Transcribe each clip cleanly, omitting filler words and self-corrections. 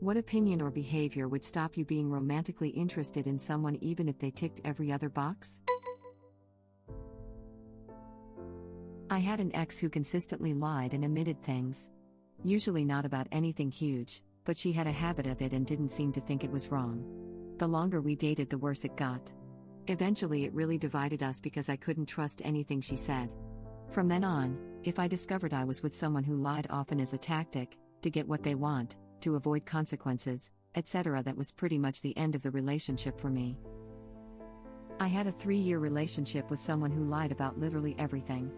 What opinion or behavior would stop you being romantically interested in someone even if they ticked every other box? I had an ex who consistently lied and omitted things. Usually not about anything huge, but she had a habit of it and didn't seem to think it was wrong. The longer we dated, the worse it got. Eventually, it really divided us because I couldn't trust anything she said. From then on, if I discovered I was with someone who lied often as a tactic, to get what they want, to avoid consequences, etc., that was pretty much the end of the relationship for me. I had a 3-year relationship with someone who lied about literally everything.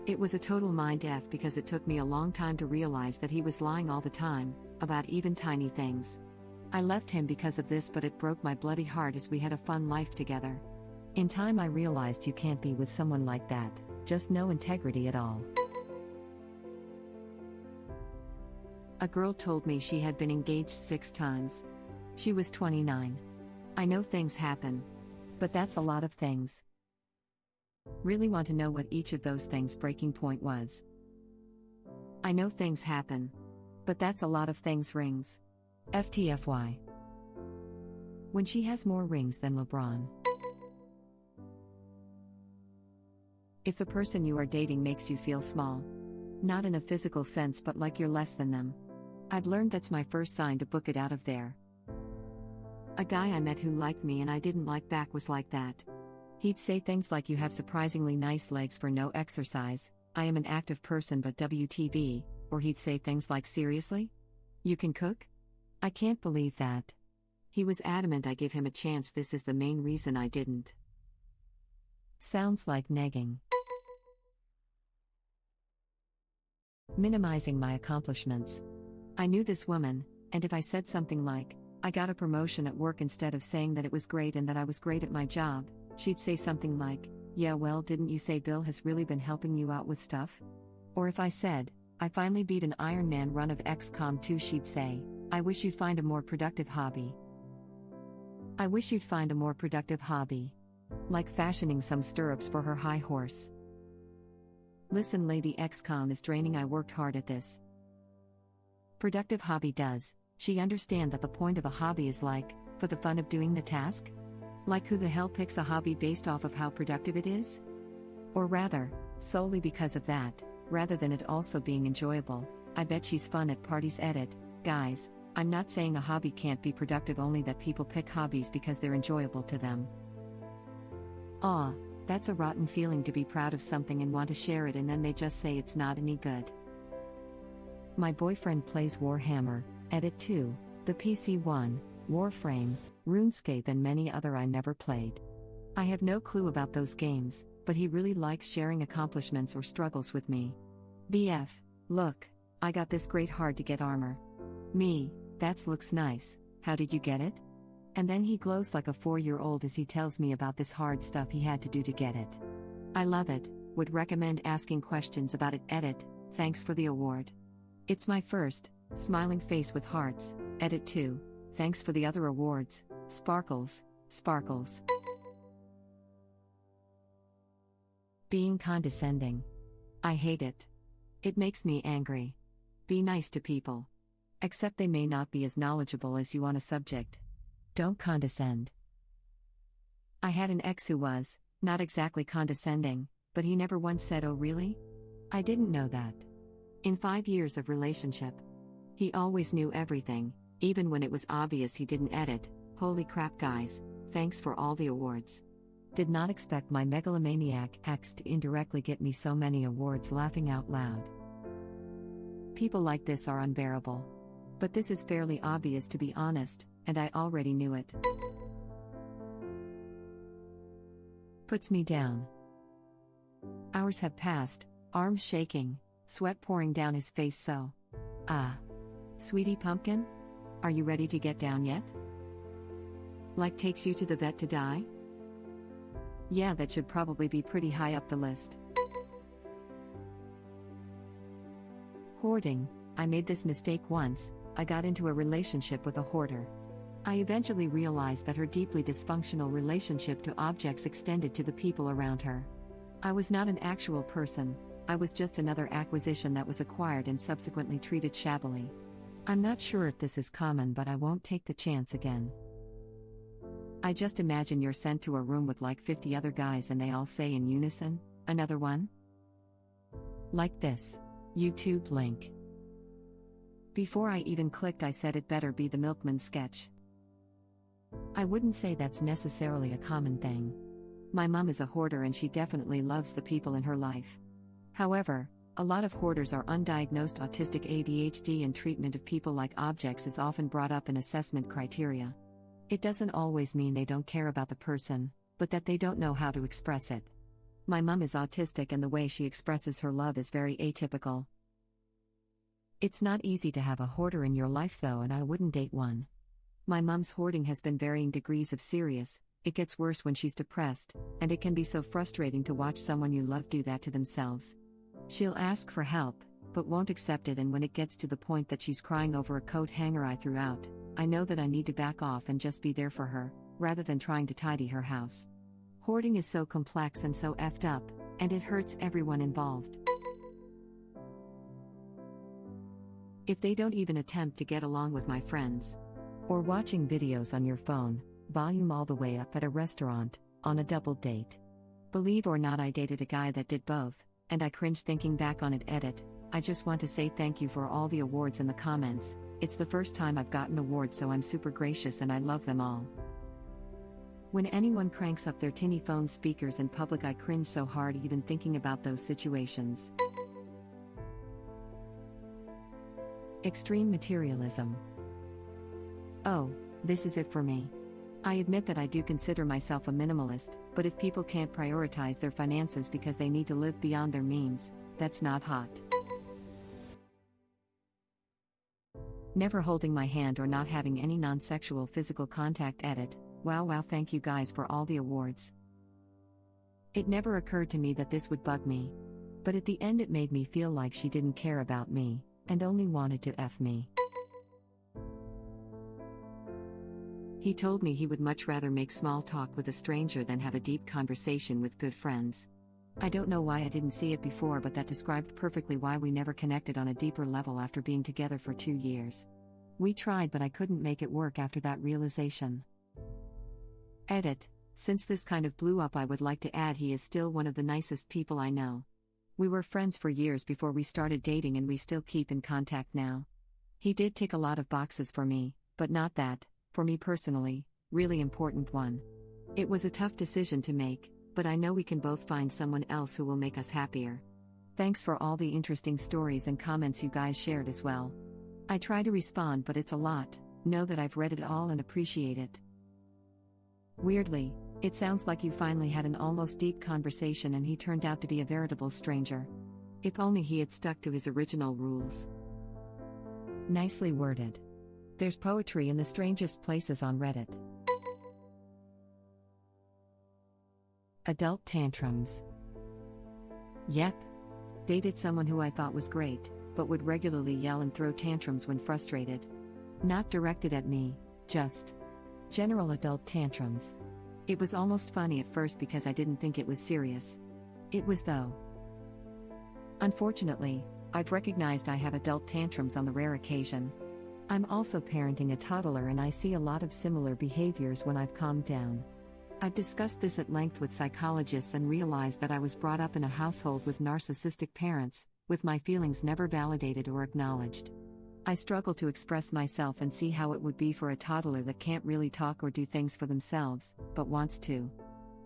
It was a total mind F because it took me a long time to realize that he was lying all the time, about even tiny things. I left him because of this, but it broke my bloody heart as we had a fun life together. In time I realized you can't be with someone like that, just no integrity at all. A girl told me she had been engaged 6 times. She was 29. I know things happen. But that's a lot of things. Really want to know what each of those things' breaking point was. I know things happen. But that's a lot of things rings. FTFY. When she has more rings than LeBron. If the person you are dating makes you feel small. Not in a physical sense, but like you're less than them. I've learned that's my first sign to book it out of there. A guy I met who liked me and I didn't like back was like that. He'd say things like, "You have surprisingly nice legs for no exercise, I am an active person but WTV," or he'd say things like, "Seriously? You can cook? I can't believe that." He was adamant I give him a chance. This is the main reason I didn't. Sounds like negging. Minimizing my accomplishments. I knew this woman, and if I said something like, "I got a promotion at work," instead of saying that it was great and that I was great at my job, she'd say something like, "Yeah, well, didn't you say Bill has really been helping you out with stuff?" Or if I said, "I finally beat an Ironman run of XCOM 2," she'd say, "I wish you'd find a more productive hobby." I wish you'd find a more productive hobby. Like fashioning some stirrups for her high horse. Listen, Lady XCOM is draining. I worked hard at this. Productive hobby. Does she understand that the point of a hobby is like, for the fun of doing the task? Like, who the hell picks a hobby based off of how productive it is? Or rather, solely because of that, rather than it also being enjoyable. I bet she's fun at parties. Edit. Guys, I'm not saying a hobby can't be productive, only that people pick hobbies because they're enjoyable to them. Aw, that's a rotten feeling to be proud of something and want to share it and then they just say it's not any good. My boyfriend plays Warhammer, Edit 2, the PC one, Warframe, RuneScape and many other I never played. I have no clue about those games, but he really likes sharing accomplishments or struggles with me. BF, look, I got this great hard to get armor. Me, that looks nice, how did you get it? And then he glows like a 4-year-old as he tells me about this hard stuff he had to do to get it. I love it, would recommend asking questions about it. Edit, thanks for the award. It's my first, smiling face with hearts. Edit 2, thanks for the other awards, sparkles, sparkles. Being condescending. I hate it. It makes me angry. Be nice to people. Except they may not be as knowledgeable as you on a subject. Don't condescend. I had an ex who was, not exactly condescending, but he never once said, "Oh really?" I didn't know that. In 5 years of relationship. He always knew everything, even when it was obvious he didn't. Edit, holy crap guys, thanks for all the awards. Did not expect my megalomaniac ex to indirectly get me so many awards. Laughing out loud. People like this are unbearable. But this is fairly obvious, to be honest, and I already knew it. Puts me down. Hours have passed, arms shaking, sweat pouring down his face. So, sweetie pumpkin? Are you ready to get down yet? Like takes you to the vet to die? Yeah, that should probably be pretty high up the list. Hoarding. I made this mistake once. I got into a relationship with a hoarder. I eventually realized that her deeply dysfunctional relationship to objects extended to the people around her. I was not an actual person, I was just another acquisition that was acquired and subsequently treated shabbily. I'm not sure if this is common, but I won't take the chance again. I just imagine you're sent to a room with like 50 other guys and they all say in unison, "Another one?" Like this. YouTube link. Before I even clicked, I said it better be the milkman sketch. I wouldn't say that's necessarily a common thing. My mom is a hoarder and she definitely loves the people in her life. However, a lot of hoarders are undiagnosed autistic ADHD, and treatment of people like objects is often brought up in assessment criteria. It doesn't always mean they don't care about the person, but that they don't know how to express it. My mom is autistic and the way she expresses her love is very atypical. It's not easy to have a hoarder in your life though, and I wouldn't date one. My mom's hoarding has been varying degrees of serious. It gets worse when she's depressed, and it can be so frustrating to watch someone you love do that to themselves. She'll ask for help, but won't accept it, and when it gets to the point that she's crying over a coat hanger I threw out, I know that I need to back off and just be there for her, rather than trying to tidy her house. Hoarding is so complex and so effed up, and it hurts everyone involved. If they don't even attempt to get along with my friends, or watching videos on your phone, volume all the way up at a restaurant, on a double date. Believe or not, I dated a guy that did both, and I cringe thinking back on it. Edit. I just want to say thank you for all the awards in the comments. It's the first time I've gotten awards, so I'm super gracious and I love them all. When anyone cranks up their tinny phone speakers in public, I cringe so hard even thinking about those situations. Extreme materialism. Oh, this is it for me. I admit that I do consider myself a minimalist, but if people can't prioritize their finances because they need to live beyond their means, that's not hot. Never holding my hand or not having any non-sexual physical contact. Edit. Wow, thank you guys for all the awards. It never occurred to me that this would bug me. But at the end it made me feel like she didn't care about me, and only wanted to F me. He told me he would much rather make small talk with a stranger than have a deep conversation with good friends. I don't know why I didn't see it before, but that described perfectly why we never connected on a deeper level after being together for 2 years. We tried, but I couldn't make it work after that realization. Edit. Since this kind of blew up, I would like to add he is still one of the nicest people I know. We were friends for years before we started dating, and we still keep in contact now. He did tick a lot of boxes for me, but not that, for me personally, really important one. It was a tough decision to make, but I know we can both find someone else who will make us happier. Thanks for all the interesting stories and comments you guys shared as well. I try to respond, but it's a lot. Know that I've read it all and appreciate it. Weirdly, it sounds like you finally had an almost deep conversation and he turned out to be a veritable stranger. If only he had stuck to his original rules. Nicely worded. There's poetry in the strangest places on Reddit. Adult tantrums. Yep. Dated someone who I thought was great, but would regularly yell and throw tantrums when frustrated. Not directed at me, just general adult tantrums. It was almost funny at first because I didn't think it was serious. It was though. Unfortunately, I've recognized I have adult tantrums on the rare occasion. I'm also parenting a toddler and I see a lot of similar behaviors when I've calmed down. I've discussed this at length with psychologists and realized that I was brought up in a household with narcissistic parents, with my feelings never validated or acknowledged. I struggle to express myself and see how it would be for a toddler that can't really talk or do things for themselves, but wants to.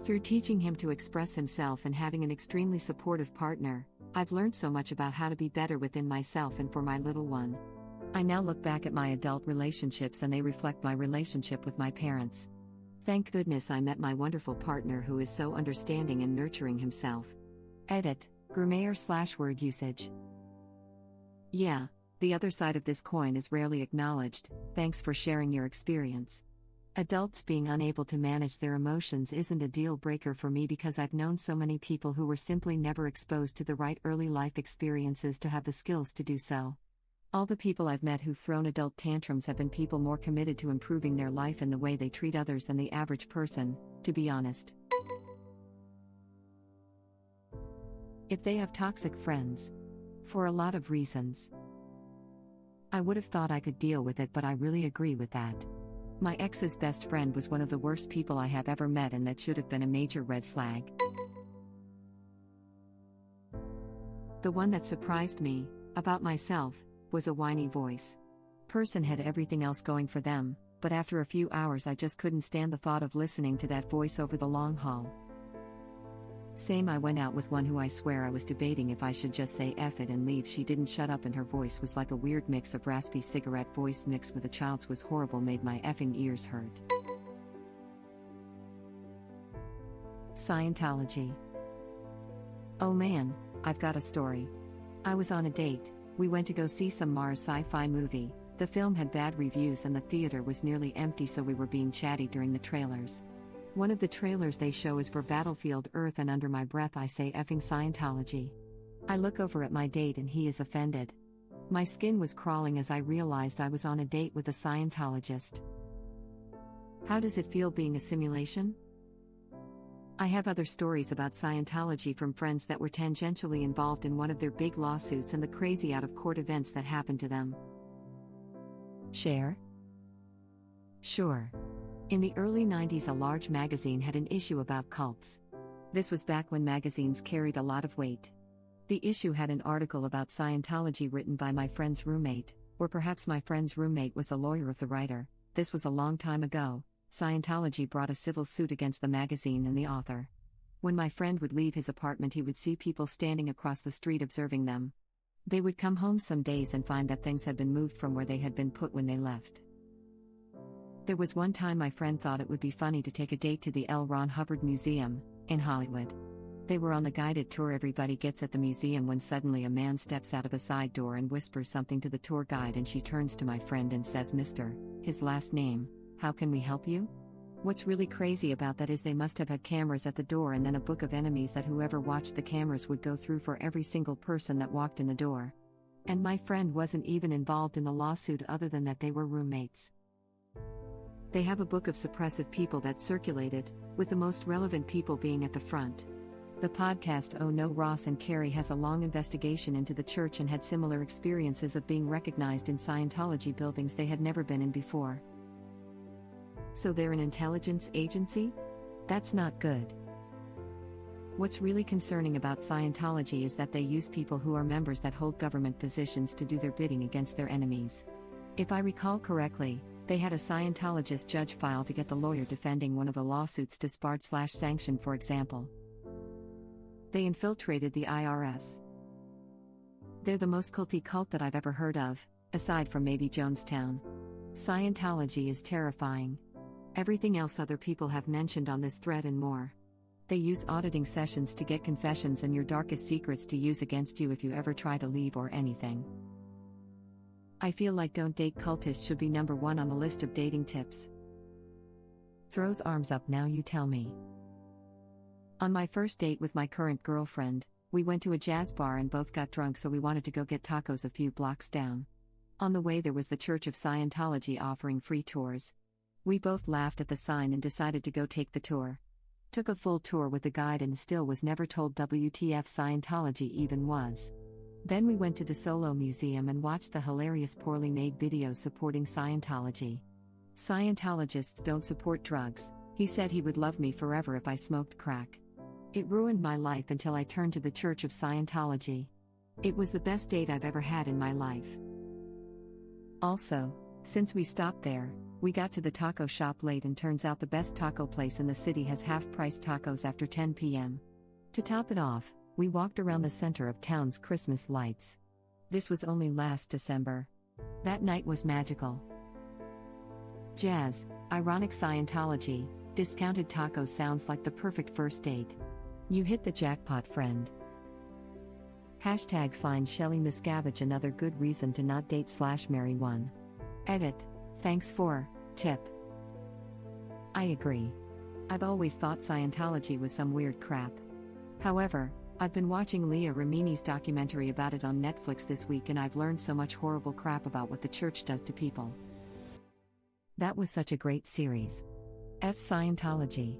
Through teaching him to express himself and having an extremely supportive partner, I've learned so much about how to be better within myself and for my little one. I now look back at my adult relationships and they reflect my relationship with my parents. Thank goodness I met my wonderful partner who is so understanding and nurturing himself. Edit. Grammar/word usage. Yeah, the other side of this coin is rarely acknowledged. Thanks for sharing your experience. Adults being unable to manage their emotions isn't a deal breaker for me because I've known so many people who were simply never exposed to the right early life experiences to have the skills to do so. All the people I've met who've thrown adult tantrums have been people more committed to improving their life and the way they treat others than the average person, to be honest. If they have toxic friends. For a lot of reasons. I would have thought I could deal with it, but I really agree with that. My ex's best friend was one of the worst people I have ever met, and that should have been a major red flag. The one that surprised me, about myself, was a whiny voice. Person had everything else going for them, but after a few hours I just couldn't stand the thought of listening to that voice over the long haul. Same, I went out with one who I swear I was debating if I should just say F it and leave. She didn't shut up, and her voice was like a weird mix of raspy cigarette voice mixed with a child's. Was horrible, made my effing ears hurt. Scientology. Oh man, I've got a story. I was on a date. We went to go see some Mars sci-fi movie. The film had bad reviews and the theater was nearly empty, so we were being chatty during the trailers. One of the trailers they show is for Battlefield Earth, and under my breath I say effing Scientology. I look over at my date and he is offended. My skin was crawling as I realized I was on a date with a Scientologist. How does it feel being a simulation? I have other stories about Scientology from friends that were tangentially involved in one of their big lawsuits and the crazy out-of-court events that happened to them. Share? Sure. In the early 90s, a large magazine had an issue about cults. This was back when magazines carried a lot of weight. The issue had an article about Scientology written by my friend's roommate, or perhaps my friend's roommate was the lawyer of the writer. This was a long time ago. Scientology brought a civil suit against the magazine and the author. When my friend would leave his apartment, he would see people standing across the street observing them. They would come home some days and find that things had been moved from where they had been put when they left. There was one time my friend thought it would be funny to take a date to the L. Ron Hubbard Museum, in Hollywood. They were on the guided tour. Everybody gets at the museum when suddenly a man steps out of a side door and whispers something to the tour guide, and she turns to my friend and says, "Mr. his last name, how can we help you?" What's really crazy about that is they must have had cameras at the door and then a book of enemies that whoever watched the cameras would go through for every single person that walked in the door. And my friend wasn't even involved in the lawsuit other than that they were roommates. They have a book of suppressive people that circulated, with the most relevant people being at the front. The podcast Oh No, Ross and Carrie has a long investigation into the church and had similar experiences of being recognized in Scientology buildings they had never been in before. So they're an intelligence agency? That's not good. What's really concerning about Scientology is that they use people who are members that hold government positions to do their bidding against their enemies. If I recall correctly, they had a Scientologist judge file to get the lawyer defending one of the lawsuits disbarred/sanctioned, for example. They infiltrated the IRS. They're the most culty cult that I've ever heard of, aside from maybe Jonestown. Scientology is terrifying. Everything else other people have mentioned on this thread and more. They use auditing sessions to get confessions and your darkest secrets to use against you if you ever try to leave or anything. I feel like don't date cultists should be number one on the list of dating tips. Throws arms up, now you tell me. On my first date with my current girlfriend, we went to a jazz bar and both got drunk, so we wanted to go get tacos a few blocks down. On the way there was the Church of Scientology offering free tours. We both laughed at the sign and decided to go take the tour. Took a full tour with the guide and still was never told WTF Scientology even was. Then we went to the Solo Museum and watched the hilarious poorly made videos supporting Scientology. Scientologists don't support drugs. He said he would love me forever if I smoked crack. It ruined my life until I turned to the Church of Scientology. It was the best date I've ever had in my life. Also, since we stopped there, we got to the taco shop late, and turns out the best taco place in the city has half-price tacos after 10 p.m. To top it off, we walked around the center of town's Christmas lights. This was only last December. That night was magical. Jazz, ironic Scientology, discounted tacos sounds like the perfect first date. You hit the jackpot, friend. Hashtag find Shelly Miscavige, another good reason to not date/marry one. Edit. Thanks for tip. I agree. I've always thought Scientology was some weird crap. However, I've been watching Leah Remini's documentary about it on Netflix this week, and I've learned so much horrible crap about what the church does to people. That was such a great series. F Scientology.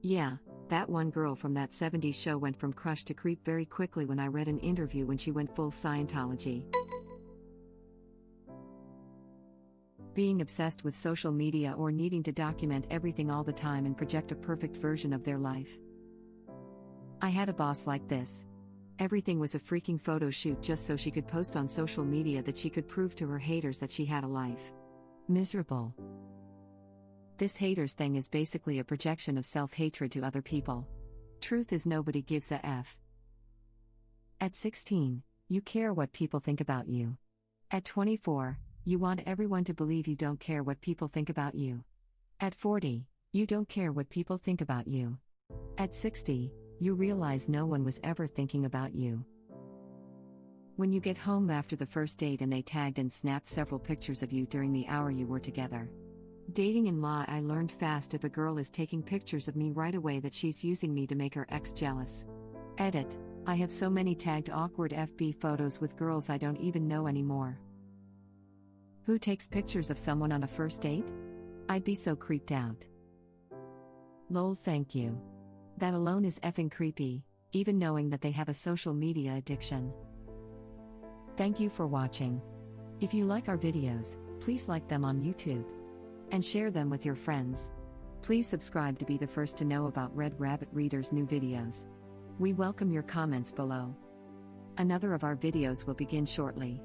Yeah, that one girl from that 70s show went from crush to creep very quickly when I read an interview when she went full Scientology. being obsessed with social media or needing to document everything all the time and project a perfect version of their life. I had a boss like this. Everything was a freaking photo shoot just so she could post on social media that she could prove to her haters that she had a life. Miserable. This haters thing is basically a projection of self-hatred to other people. Truth is nobody gives a F. At 16, you care what people think about you. At 24, you want everyone to believe you don't care what people think about you. At 40, you don't care what people think about you. At 60, you realize no one was ever thinking about you. When you get home after the first date and they tagged and snapped several pictures of you during the hour you were together. Dating in law, I learned fast if a girl is taking pictures of me right away that she's using me to make her ex jealous. Edit. I have so many tagged awkward FB photos with girls I don't even know anymore. Who takes pictures of someone on a first date? I'd be so creeped out. Lol, thank you. That alone is effing creepy, even knowing that they have a social media addiction. Thank you for watching. If you like our videos, please like them on YouTube. And share them with your friends. Please subscribe to be the first to know about Red Rabbit Reader's new videos. We welcome your comments below. Another of our videos will begin shortly.